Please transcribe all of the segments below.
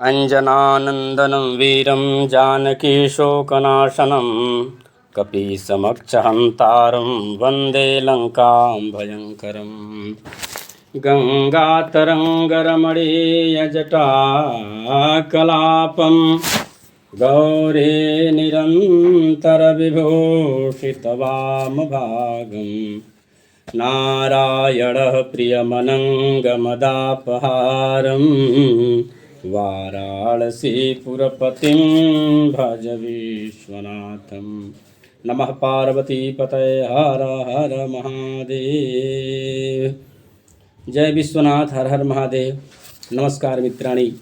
अञ्जनानन्दनं वीरं जानकीशोकनाशनं कपीसमक्षहन्तारं वन्दे लङ्कां भयङ्करम्। गङ्गातरङ्गरमणीयजटाकलापं गौरी निरन्तरविभूषितवामभागं नारायणः प्रियमनङ्गमदापहारम् वाराणसीपुरपतिं भज विश्वनाथं। नमः पार्वतीपतये हर हर महादेव। जय विश्वनाथ, हर हर महादेव। नमस्कार मित्राणी।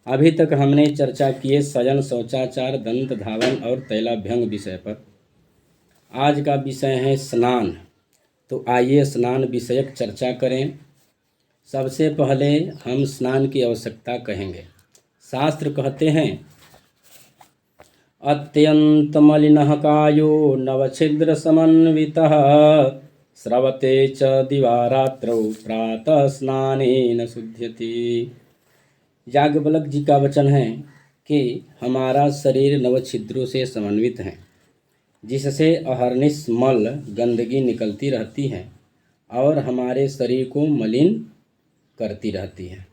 अभी तक हमने चर्चा किए सयन, शौचाचार, दंत धावन और तैलाभ्यंग विषय पर। आज का विषय है स्नान। तो आइए स्नान विषयक चर्चा करें। सबसे पहले हम स्नान की आवश्यकता कहेंगे। शास्त्र कहते हैं अत्यंत मलिनः कायो नवछिद्र समन्वितः स्रवते च दिवारात्रौ प्रातः स्नानेन शुध्यति। याज्ञवल्क्य जी का वचन है कि हमारा शरीर नवछिद्रों से समन्वित है, जिससे अहर्निश मल गंदगी निकलती रहती है और हमारे शरीर को मलिन करती रहती है,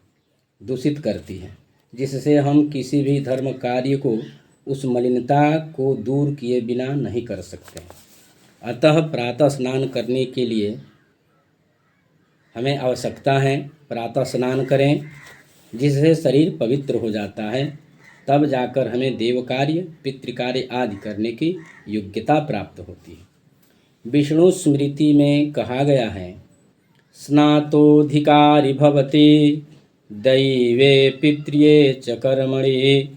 दूषित करती है, जिससे हम किसी भी धर्म कार्य को उस मलिनता को दूर किए बिना नहीं कर सकते। अतः प्रातः स्नान करने के लिए हमें आवश्यकता है प्रातः स्नान करें, जिससे शरीर पवित्र हो जाता है। तब जाकर हमें देव कार्य, पितृकार्य आदि करने की योग्यता प्राप्त होती है। विष्णु स्मृति में कहा गया है स्नातोधिकारी भवति दैवे पित्र्ये च कर्मणि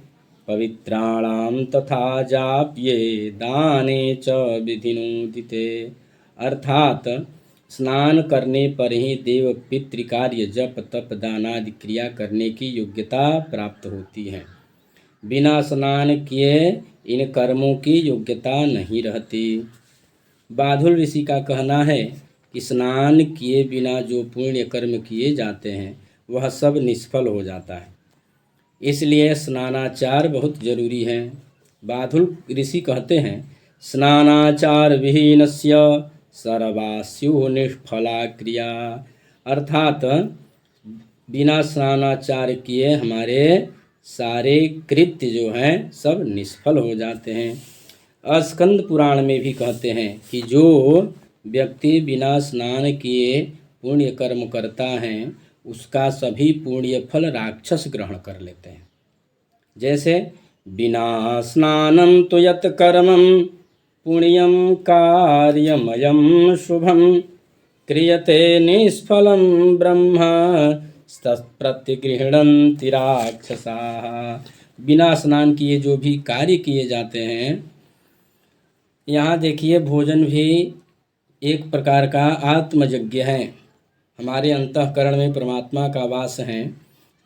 पवित्राणां तथा जाप्ये दाने च विधिनोदिते। अर्थात स्नान करने पर ही देव पितृकार्य, जप तप दानादि क्रिया करने की योग्यता प्राप्त होती है। बिना स्नान किए इन कर्मों की योग्यता नहीं रहती। बाधुल ऋषि का कहना है कि स्नान किए बिना जो पुण्य कर्म किए जाते हैं वह सब निष्फल हो जाता है। इसलिए स्नानाचार बहुत जरूरी है। बाधुल ऋषि कहते हैं स्नानाचार विहीनस्य सर्वास्यु निष्फला क्रिया। अर्थात बिना स्नानाचार किए हमारे सारे कृत्य जो हैं सब निष्फल हो जाते हैं। स्कंद पुराण में भी कहते हैं कि जो व्यक्ति बिना स्नान किए पुण्य कर्म करता है उसका सभी पुण्य फल राक्षस ग्रहण कर लेते हैं। जैसे बिना स्नानं तु यत् कर्मं पुण्यं कार्यमयं शुभं क्रियते निष्फलं ब्रह्म तत्प्रतिगृह्णन्ति राक्षसाः। बिना स्नान किए जो भी कार्य किए जाते हैं, यहाँ देखिए भोजन भी एक प्रकार का आत्मयज्ञ है। हमारे अंतःकरण में परमात्मा का वास है,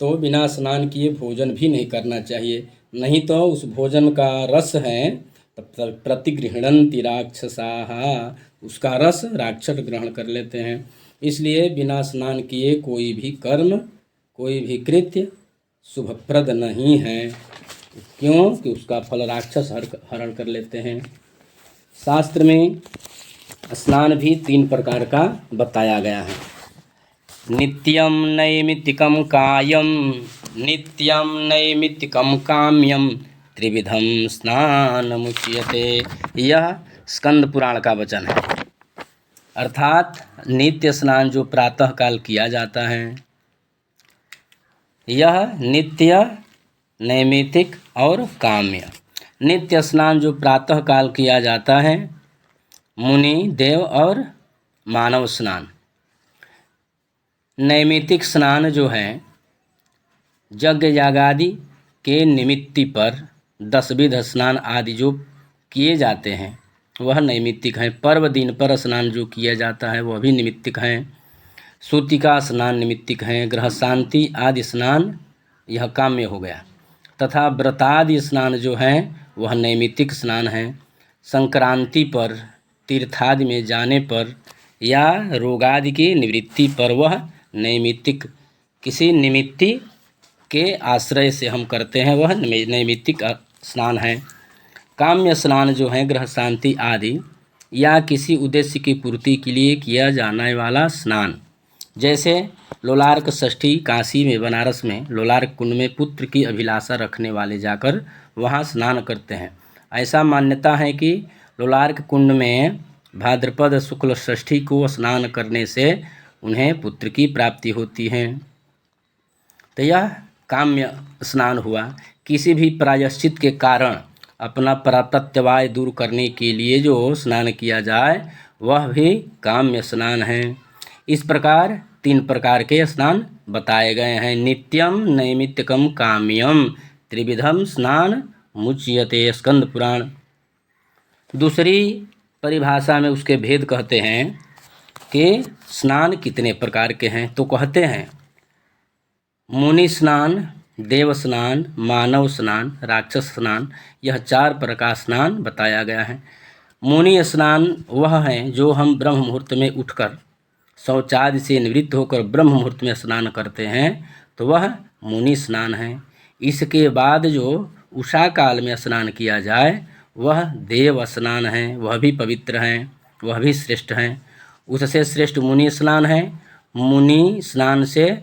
तो बिना स्नान किए भोजन भी नहीं करना चाहिए, नहीं तो उस भोजन का रस है तब प्रतिगृह्णन्ति राक्षसाः, उसका रस राक्षस ग्रहण कर लेते हैं। इसलिए बिना स्नान किए कोई भी कर्म, कोई भी कृत्य शुभप्रद नहीं है। क्यों कि उसका फल राक्षस हरण कर लेते हैं। शास्त्र में स्नान भी 3 प्रकार का बताया गया है। नित्यं नैमित्तिकं कायं नित्यं नैमित्तिकं काम्यं त्रिविधं स्नानमुच्यते। यह स्कंद पुराण का वचन है। अर्थात नित्य स्नान जो प्रातः काल किया जाता है, यह नित्य, नैमित्तिक और काम्य। नित्य स्नान जो प्रातः काल किया जाता है, मुनि, देव और मानव स्नान। नैमित्तिक स्नान जो है यज्ञ यागादि के निमित्ति पर 10 विध स्नान आदि जो किए जाते हैं वह नैमित्तिक हैं। पर्व दिन पर स्नान जो किया जाता है वह भी निमित्तिक हैं। सूतिका स्नान निमित्तिक हैं। ग्रह शांति आदि स्नान यह काम्य हो गया। तथा व्रतादि स्नान जो हैं वह नैमित्तिक स्नान हैं। संक्रांति पर, तीर्थादि में जाने पर या रोगादि की निवृत्ति पर वह नैमित्तिक, किसी निमित्ति के आश्रय से हम करते हैं, वह नैमित्तिक स्नान है। काम्य स्नान जो है ग्रह शांति आदि या किसी उद्देश्य की पूर्ति के लिए किया जाने वाला स्नान, जैसे लोलार्क षष्ठी काशी में, बनारस में लोलार्क कुंड में पुत्र की अभिलाषा रखने वाले जाकर वहाँ स्नान करते हैं। ऐसा मान्यता है कि लोलार्क कुंड में भाद्रपद शुक्ल षष्ठी को स्नान करने से उन्हें पुत्र की प्राप्ति होती है। तो यह काम्य स्नान हुआ। किसी भी प्रायश्चित के कारण अपना प्रत्यवाय दूर करने के लिए जो स्नान किया जाए वह भी काम्य स्नान है। इस प्रकार 3 प्रकार के स्नान बताए गए हैं। नित्यम नैमित्तिकम काम्यम त्रिविधम स्नान मुच्यते, स्कंद पुराण। दूसरी परिभाषा में उसके भेद कहते हैं कि स्नान कितने प्रकार के हैं। तो कहते हैं मुनि स्नान, देव स्नान, मानव स्नान, राक्षस स्नान, यह 4 प्रकार स्नान बताया गया है। मुनि स्नान वह है जो हम ब्रह्म मुहूर्त में उठकर शौचादि से निवृत्त होकर ब्रह्म मुहूर्त में स्नान करते हैं, तो वह मुनि स्नान है। इसके बाद जो उषा काल में स्नान किया जाए वह देव स्नान है, वह भी पवित्र हैं, वह भी श्रेष्ठ हैं। उससे श्रेष्ठ मुनि स्नान है। मुनि स्नान से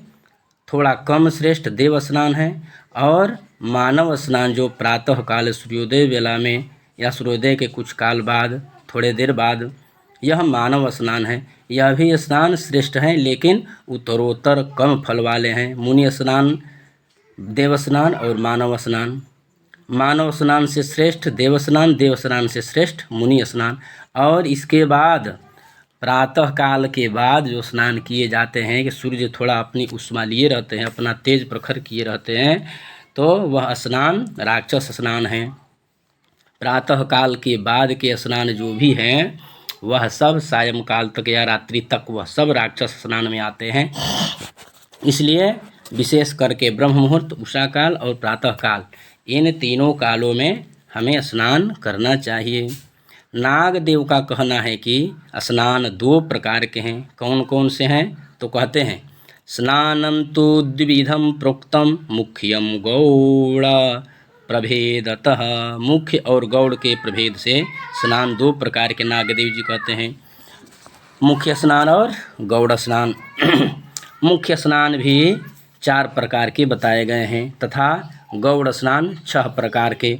थोड़ा कम श्रेष्ठ देव स्नान है। और मानव स्नान जो प्रातः काल सूर्योदय वेला में या सूर्योदय के कुछ काल बाद, थोड़े देर बाद, यह मानव स्नान है। यह भी स्नान श्रेष्ठ हैं, लेकिन उत्तरोत्तर कम फल वाले हैं। मुनि स्नान, देव स्नान और मानव स्नान। मानव स्नान से श्रेष्ठ देव स्नान, देव स्नान से श्रेष्ठ मुनि स्नान। और इसके बाद प्रातः काल के बाद जो स्नान किए जाते हैं कि सूर्य थोड़ा अपनी उष्मा लिए रहते हैं, अपना तेज प्रखर किए रहते हैं, तो वह स्नान राक्षस स्नान है। प्रातः काल के बाद के स्नान जो भी हैं वह सब सायंकाल तक या रात्रि तक वह सब राक्षस स्नान में आते हैं। इसलिए विशेष करके ब्रह्म मुहूर्त, उषा काल और प्रातः काल, इन तीनों कालों में हमें स्नान करना चाहिए। नाग देव का कहना है कि स्नान 2 प्रकार के हैं। कौन कौन से हैं? तो कहते हैं स्नानं तु द्विविधं प्रोक्तम मुख्यम गौड़ प्रभेदतः। मुख्य और गौड़ के प्रभेद से स्नान 2 प्रकार के नागदेव जी कहते हैं, मुख्य स्नान और गौड़ स्नान। मुख्य स्नान भी 4 प्रकार के बताए गए हैं तथा गौड़ स्नान 6 प्रकार के।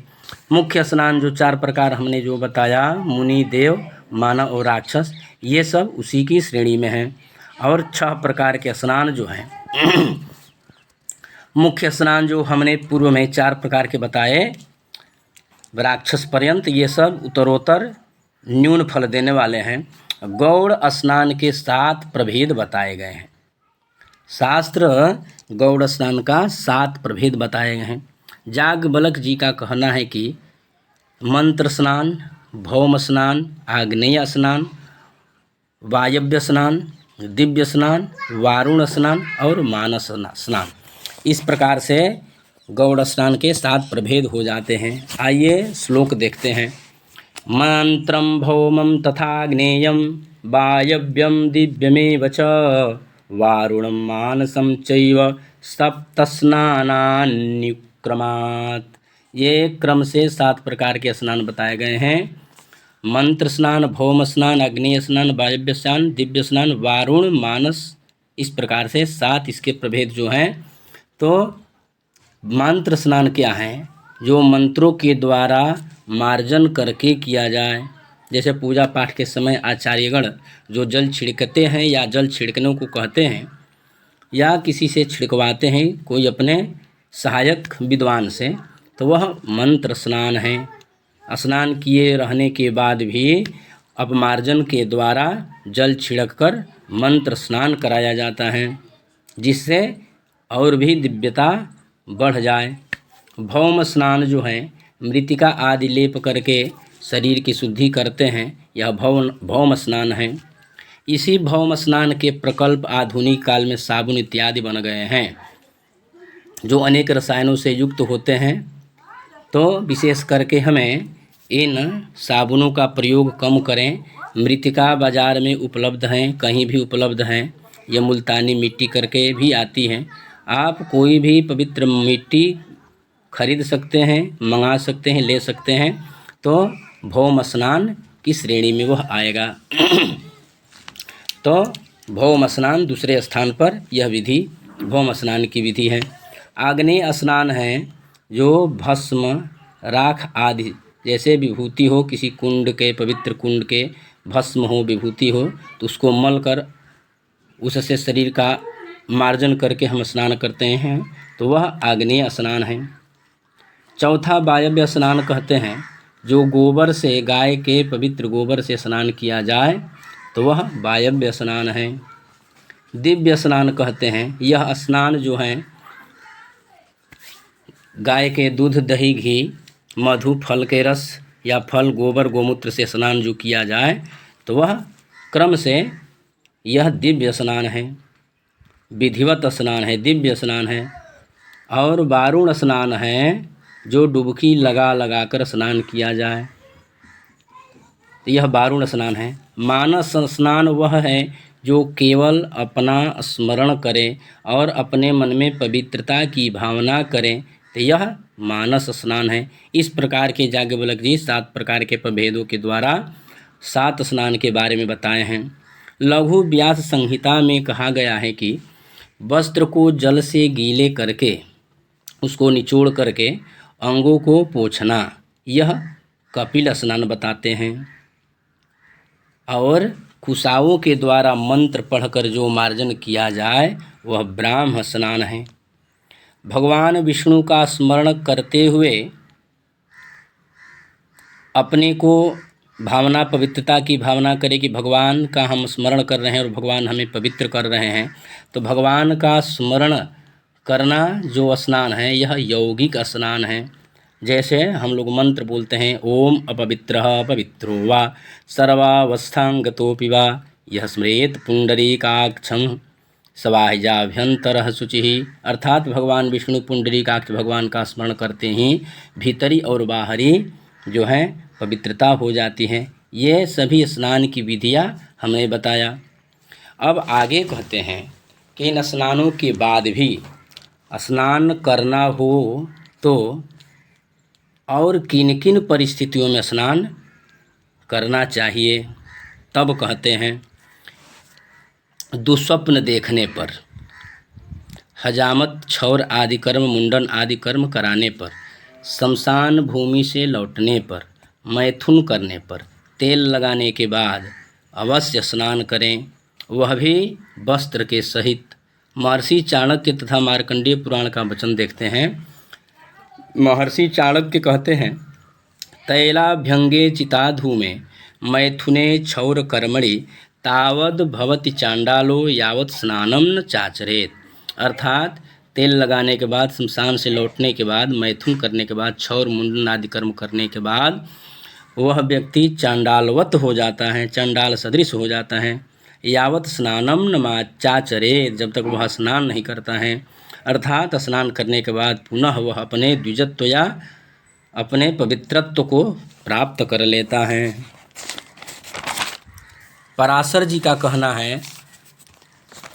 मुख्य स्नान जो 4 प्रकार हमने जो बताया, मुनि, देव, मानव और राक्षस, ये सब उसी की श्रेणी में हैं। और 6 प्रकार के स्नान जो हैं मुख्य स्नान जो हमने पूर्व में 4 प्रकार के बताए राक्षस पर्यंत, ये सब उत्तरोत्तर न्यून फल देने वाले हैं। गौड़ स्नान के 7 प्रभेद बताए गए हैं। शास्त्र गौड़ स्नान का 7 प्रभेद बताए गए हैं। याज्ञवल्क्य जी का कहना है कि मंत्र स्नान, भौम स्नान, आग्नेय स्नान, वायव्य स्नान, दिव्य स्नान, वारुण स्नान और मानस स्नान, इस प्रकार से गौड़ स्नान के 7 प्रभेद हो जाते हैं। आइए श्लोक देखते हैं। मंत्रम भौमम तथाग्नेयम वायव्यम दिव्यमेव च वारुणम मानसम चैव सप्तस्नानान्युक्रमात्। ये क्रम से 7 प्रकार के स्नान बताए गए हैं। मंत्र स्नान, भौम स्नान, अग्नेय स्नान, वायव्य स्नान, दिव्य स्नान, वारुण, मानस, इस प्रकार से 7 इसके प्रभेद जो हैं। तो मंत्र स्नान क्या है? जो मंत्रों के द्वारा मार्जन करके किया जाए। जैसे पूजा पाठ के समय आचार्यगण जो जल छिड़कते हैं या जल छिड़कने को कहते हैं या किसी से छिड़कवाते हैं कोई अपने सहायक विद्वान से, तो वह मंत्र स्नान है। स्नान किए रहने के बाद भी अपमार्जन के द्वारा जल छिड़ककर मंत्र स्नान कराया जाता है, जिससे और भी दिव्यता बढ़ जाए। भौम स्नान जो है मृतिका आदि लेप करके शरीर की शुद्धि करते हैं, यह भौम स्नान है। इसी भौम स्नान के प्रकल्प आधुनिक काल में साबुन इत्यादि बन गए हैं जो अनेक रसायनों से युक्त होते हैं। तो विशेष करके हमें इन साबुनों का प्रयोग कम करें। मृतिका बाज़ार में उपलब्ध हैं, कहीं भी उपलब्ध हैं। ये मुल्तानी मिट्टी करके भी आती हैं। आप कोई भी पवित्र मिट्टी खरीद सकते हैं, मंगा सकते हैं, ले सकते हैं, तो भौम स्नान की श्रेणी में वह आएगा। तो भौम स्नान दूसरे स्थान पर यह विधि भौम स्नान की विधि है। आग्नेय स्नान है जो भस्म, राख आदि जैसे विभूति हो, किसी कुंड के, पवित्र कुंड के भस्म हो, विभूति हो, तो उसको मल कर उससे शरीर का मार्जन करके हम स्नान करते हैं, तो वह आग्नेय स्नान है। चौथा वायव्य स्नान कहते हैं, जो गोबर से, गाय के पवित्र गोबर से स्नान किया जाए तो वह वायव्य स्नान है। दिव्य स्नान कहते हैं, यह स्नान जो है गाय के दूध, दही, घी, मधु, फल के रस या फल, गोबर, गोमूत्र से स्नान जो किया जाए तो वह क्रम से यह दिव्य स्नान है, विधिवत स्नान है, दिव्य स्नान है। और वारुण स्नान है जो डुबकी लगा लगा कर स्नान किया जाए, तो यह वारुण स्नान है। मानस स्नान वह है जो केवल अपना स्मरण करे और अपने मन में पवित्रता की भावना करें, तो यह मानस स्नान है। इस प्रकार के याज्ञवल्क्य जी 7 प्रकार के प्रभेदों के द्वारा 7 स्नान के बारे में बताए हैं। लघु व्यास संहिता में कहा गया है कि वस्त्र को जल से गीले करके उसको निचोड़ करके अंगों को पोंछना, यह कपिल स्नान बताते हैं। और कुशाओं के द्वारा मंत्र पढ़कर जो मार्जन किया जाए वह ब्राह्म स्नान है। भगवान विष्णु का स्मरण करते हुए अपने को भावना, पवित्रता की भावना करें कि भगवान का हम स्मरण कर रहे हैं और भगवान हमें पवित्र कर रहे हैं, तो भगवान का स्मरण करना जो स्नान है यह यौगिक स्नान है। जैसे हम लोग मंत्र बोलते हैं, ओम अपवित्रः पवित्रो वा सर्वावस्थांगतोऽपि वा यह स्मरेत पुंडरीकाक्षं सवाह्याभ्यंतरः शुचिः। अर्थात भगवान विष्णु पुंडरीकाक्ष भगवान का स्मरण करते ही भीतरी और बाहरी जो है पवित्रता हो जाती है। ये सभी स्नान की विधियाँ हमने बताया। अब आगे कहते हैं कि इन स्नानों के बाद भी स्नान करना हो तो और किन किन परिस्थितियों में स्नान करना चाहिए। तब कहते हैं, दुस्वप्न देखने पर, हजामत, क्षौर आदि कर्म, मुंडन आदि कर्म कराने पर, शमशान भूमि से लौटने पर, मैथुन करने पर, तेल लगाने के बाद अवश्य स्नान करें, वह भी वस्त्र के सहित। महर्षि चाणक्य तथा मार्कंडेय पुराण का वचन देखते हैं। महर्षि चाणक्य कहते हैं, तैलाभ्यंगे चिताधूमे मैथुने क्षौर कर्मणि तावद भवति चांडालो यावत स्नानम न चाचरेत। अर्थात तेल लगाने के बाद, शमशान से लौटने के बाद, मैथुन करने के बाद, क्षौर, मुंडन आदि कर्म करने के बाद वह व्यक्ति चांडालवत हो जाता है, चांडाल सदृश हो जाता है। यावत स्नानम न चाचरेत, जब तक वह स्नान नहीं करता है। अर्थात स्नान करने के बाद पुनः वह अपने द्विजत्व या अपने पवित्रत्व को प्राप्त कर लेता है। पराशर जी का कहना है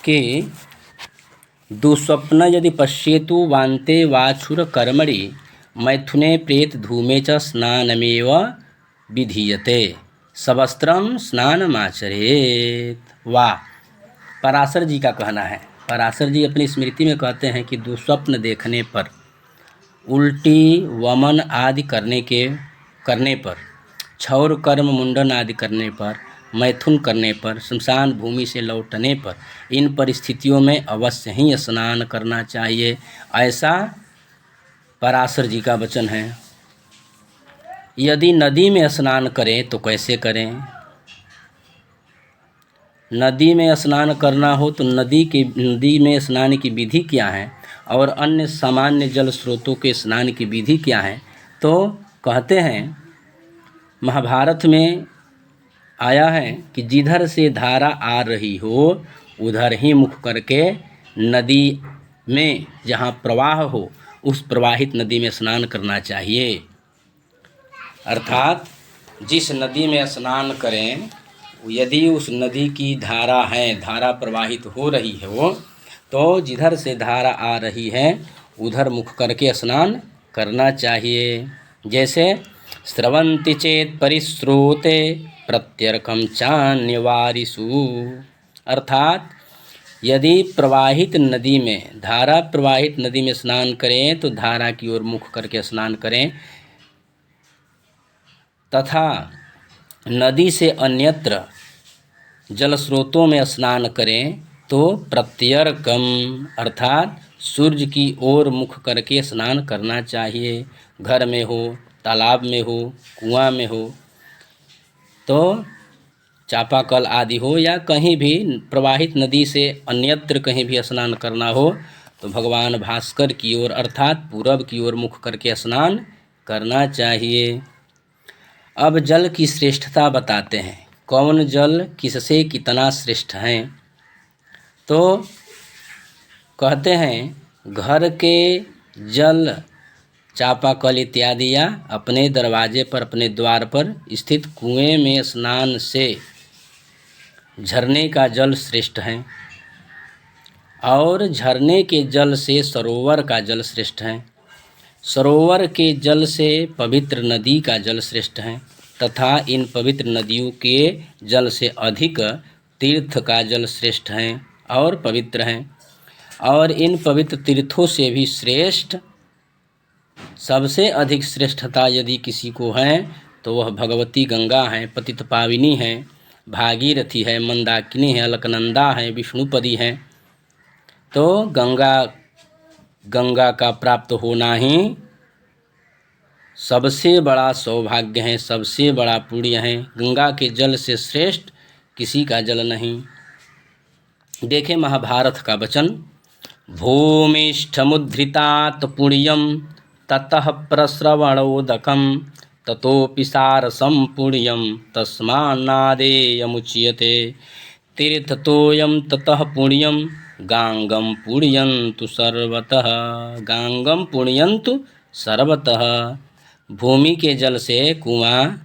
कि दुस्वप्न यदि पश्येतु वान्ते वाछुर कर्मणि मैथुने प्रेत धूमे च स्नानमेव विधीयते सवस्त्रम स्नानमाचरेत। वाह, पराशर जी का कहना है। पराशर जी अपनी स्मृति में कहते हैं कि दुस्वप्न देखने पर, उल्टी, वमन आदि करने पर, क्षौर कर्म, मुंडन आदि करने पर, मैथुन करने पर, शमशान भूमि से लौटने पर, इन परिस्थितियों में अवश्य ही स्नान करना चाहिए, ऐसा पराशर जी का वचन है। यदि नदी में स्नान करें तो कैसे करें। नदी में स्नान करना हो तो नदी में स्नान की विधि क्या है और अन्य सामान्य जल स्रोतों के स्नान की विधि क्या है। तो कहते हैं, महाभारत में आया है कि जिधर से धारा आ रही हो उधर ही मुख करके नदी में जहाँ प्रवाह हो उस प्रवाहित नदी में स्नान करना चाहिए। अर्थात जिस नदी में स्नान करें, यदि उस नदी की धारा है, धारा प्रवाहित हो रही है वो, तो जिधर से धारा आ रही है उधर मुख करके स्नान करना चाहिए। जैसे स्रवन्ति चेत परिश्रोते प्रत्यर्कम चान्यवारिषु, अर्थात यदि प्रवाहित नदी में, धारा प्रवाहित नदी में स्नान करें तो धारा की ओर मुख करके स्नान करें, तथा नदी से अन्यत्र जल स्रोतों में स्नान करें तो प्रत्यर्कम अर्थात सूर्य की ओर मुख करके स्नान करना चाहिए। घर में हो, तालाब में हो, कुआं में हो, तो चापाकल आदि हो या कहीं भी प्रवाहित नदी से अन्यत्र कहीं भी स्नान करना हो तो भगवान भास्कर की ओर अर्थात पूरब की ओर मुख करके स्नान करना चाहिए। अब जल की श्रेष्ठता बताते हैं, कौन जल किससे कितना श्रेष्ठ है। तो कहते हैं घर के जल चापाकल इत्यादि या अपने दरवाजे पर, अपने द्वार पर स्थित कुएं में स्नान से झरने का जल श्रेष्ठ है, और झरने के जल से सरोवर का जल श्रेष्ठ है, सरोवर के जल से पवित्र नदी का जल श्रेष्ठ है, तथा इन पवित्र नदियों के जल से अधिक तीर्थ का जल श्रेष्ठ है और पवित्र है। और इन पवित्र तीर्थों से भी श्रेष्ठ, सबसे अधिक श्रेष्ठता यदि किसी को है तो वह भगवती गंगा है, पतित पाविनी है, भागीरथी है, मंदाकिनी है, अलकनंदा है, विष्णुपदी है। तो गंगा का प्राप्त होना ही सबसे बड़ा सौभाग्य है, सबसे बड़ा पुण्य है। गंगा के जल से श्रेष्ठ किसी का जल नहीं। देखें महाभारत का वचन, भूमिष्ठमुद्धृतात् पुण्यम ततः प्रस्रवणोदकम ततोपि सारसं पुण्यम तस्मान्नादेयमुच्यते तीर्थतोयम ततः पुण्यम गांगम पुण्यन्तु सर्वतः, गांगम पुण्यन्तु सर्वतः। भूमि के जल से, कुआं,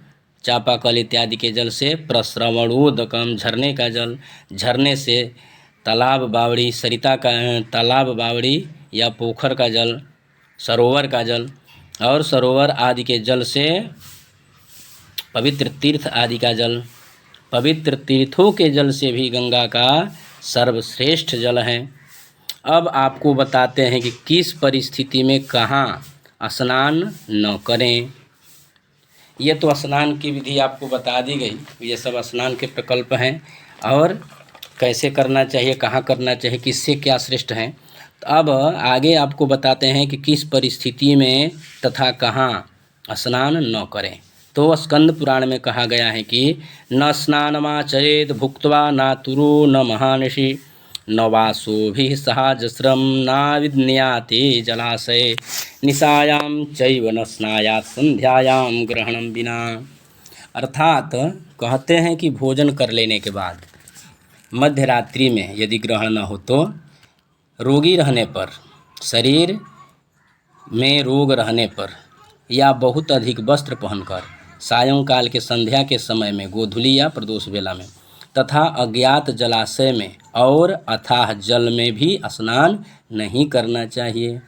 चापाकल इत्यादि के जल से, प्रस्रवणोदकम झरने का जल, झरने से तालाब बावड़ी, सरिता का तालाब बावड़ी या पोखर का जल, सरोवर का जल, और सरोवर आदि के जल से पवित्र तीर्थ आदि का जल, पवित्र तीर्थों के जल से भी गंगा का सर्वश्रेष्ठ जल है। अब आपको बताते हैं कि किस परिस्थिति में कहाँ स्नान न करें। ये तो स्नान की विधि आपको बता दी गई, ये सब स्नान के प्रकल्प हैं और कैसे करना चाहिए, कहाँ करना चाहिए, किससे क्या श्रेष्ठ है। तो अब आगे आपको बताते हैं कि किस परिस्थिति में तथा कहाँ स्नान न करें। तो स्कंद पुराण में कहा गया है कि न स्नानमाचरेत् भुक्त्वा नातुरो न महानिशि न वासोभिः सहाजस्रं नाविद्याते जलाशये निशायां चैव न स्नायात् संध्यायां ग्रहणं विना। अर्थात कहते हैं कि भोजन कर लेने के बाद मध्य रात्रि में यदि ग्रहण न हो तो रोगी रहने पर, शरीर में रोग रहने पर, या बहुत अधिक वस्त्र पहनकर सायंकाल के संध्या के समय में, गोधूली या प्रदोष वेला में, तथा अज्ञात जलाशय में और अथाह जल में भी स्नान नहीं करना चाहिए।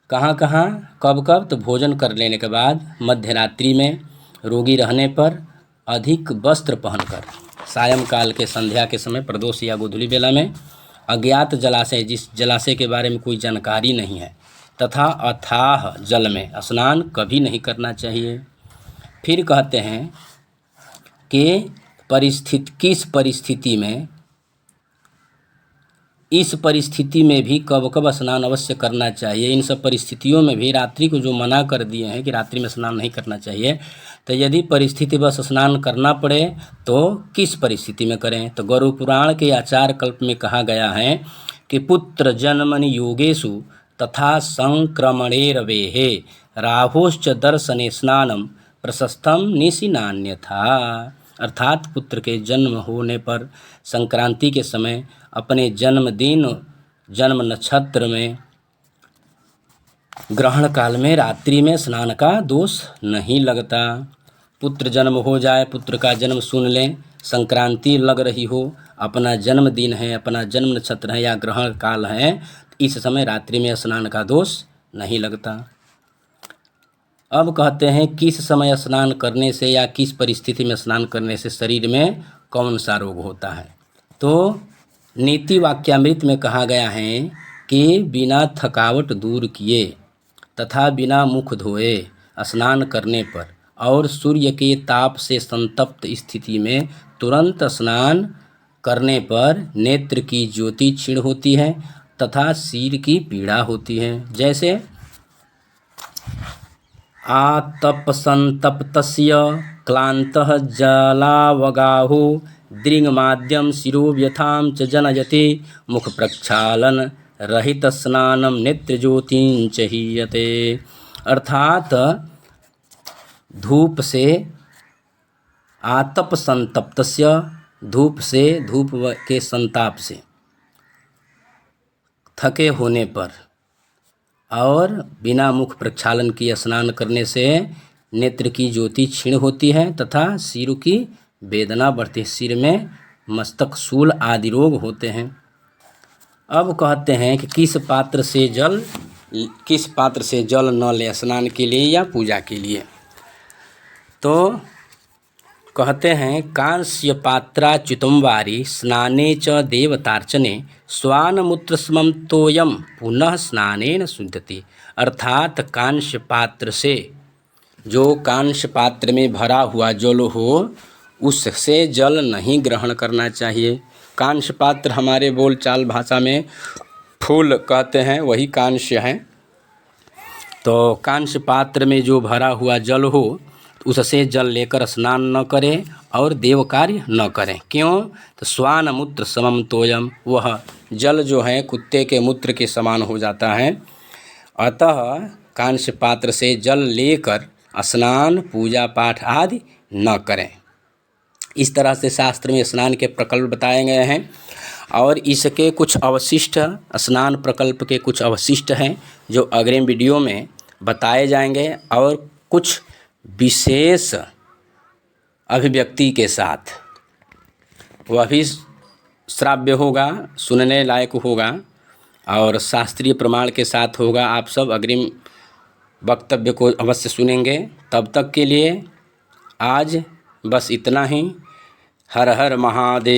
कहाँ कहाँ, कब कब, तो भोजन कर लेने के बाद, मध्य रात्रि में, रोगी रहने पर, अधिक वस्त्र पहनकर, सायंकाल के संध्या के समय, प्रदोष या गोधूली वेला में, अज्ञात जलाशय, जिस जलाशय के बारे में कोई जानकारी नहीं है, तथा अथाह जल में स्नान कभी नहीं करना चाहिए। फिर कहते हैं कि किस परिस्थिति में, इस परिस्थिति में भी कब कब स्नान अवश्य करना चाहिए। इन सब परिस्थितियों में भी रात्रि को जो मना कर दिए हैं कि रात्रि में स्नान नहीं करना चाहिए, तो यदि परिस्थिति बस स्नान करना पड़े तो किस परिस्थिति में करें। तो गरुड़ पुराण के आचार कल्प में कहा गया है कि पुत्र जन्मनि योगेषु तथा संक्रमणेरवेहे राहोश्च दर्शने स्नानम प्रशस्तम निशिनान्यथा। अर्थात पुत्र के जन्म होने पर, संक्रांति के समय, अपने जन्मदिन, जन्म नक्षत्र में, ग्रहण काल में, रात्रि में स्नान का दोष नहीं लगता। पुत्र जन्म हो जाए, पुत्र का जन्म सुन लें, संक्रांति लग रही हो अपना जन्मदिन है, अपना जन्म नक्षत्र है या ग्रहण काल है, तो इस समय रात्रि में स्नान का दोष नहीं लगता। अब कहते हैं किस समय स्नान करने से या किस परिस्थिति में स्नान करने से शरीर में कौन सा रोग होता है। तो नीति वाक्यामृत में कहा गया है कि बिना थकावट दूर किए तथा बिना मुख धोए स्नान करने पर और सूर्य के ताप से संतप्त स्थिति में तुरंत स्नान करने पर नेत्र की ज्योति क्षीण होती है तथा सिर की पीड़ा होती है। जैसे आतप संतप्तस्य क्लांतः जलावगाहो दृङ्माद्यं शिरोव्यथां च जनयति मुख प्रक्षालन रहित स्नानम नेत्र ज्योतिं च हीयते। अर्थात धूप से आतप संतप्तस्य, धूप से, धूप के संताप से थके होने पर और बिना मुख प्रक्षालन किए स्नान करने से नेत्र की ज्योति क्षीण होती है तथा सिर की वेदना बढ़ती है, सिर में मस्तक शूल आदि रोग होते हैं। अब कहते हैं कि किस पात्र से जल न ले स्नान के लिए या पूजा के लिए। तो कहते हैं कांस्य पात्राच्युतं वारी स्नाने च देवतार्चने स्वानमूत्रस्मं तोयम पुनः स्नानेन शुद्धति। अर्थात कांस्य पात्र से, जो कांस्य पात्र में भरा हुआ जल हो उससे जल नहीं ग्रहण करना चाहिए। कांस्य पात्र हमारे बोलचाल भाषा में फूल कहते हैं, वही कांस्य है। तो कांस्य पात्र में जो भरा हुआ जल हो उससे जल लेकर स्नान न करें और देव कार्य न करें। क्यों? तो स्वान मूत्र समम तोयम, वह जल जो है कुत्ते के मूत्र के समान हो जाता है। अतः कांस्य पात्र से जल लेकर स्नान पूजा पाठ आदि न करें। इस तरह से शास्त्र में स्नान के प्रकल्प बताए गए हैं और इसके कुछ अवशिष्ट, स्नान प्रकल्प के कुछ अवशिष्ट हैं जो अग्रिम वीडियो में बताए जाएंगे और कुछ विशेष अभिव्यक्ति के साथ, वह भी श्राव्य होगा, सुनने लायक होगा और शास्त्रीय प्रमाण के साथ होगा। आप सब अग्रिम वक्तव्य को अवश्य सुनेंगे। तब तक के लिए आज बस इतना ही। हर हर महादेव।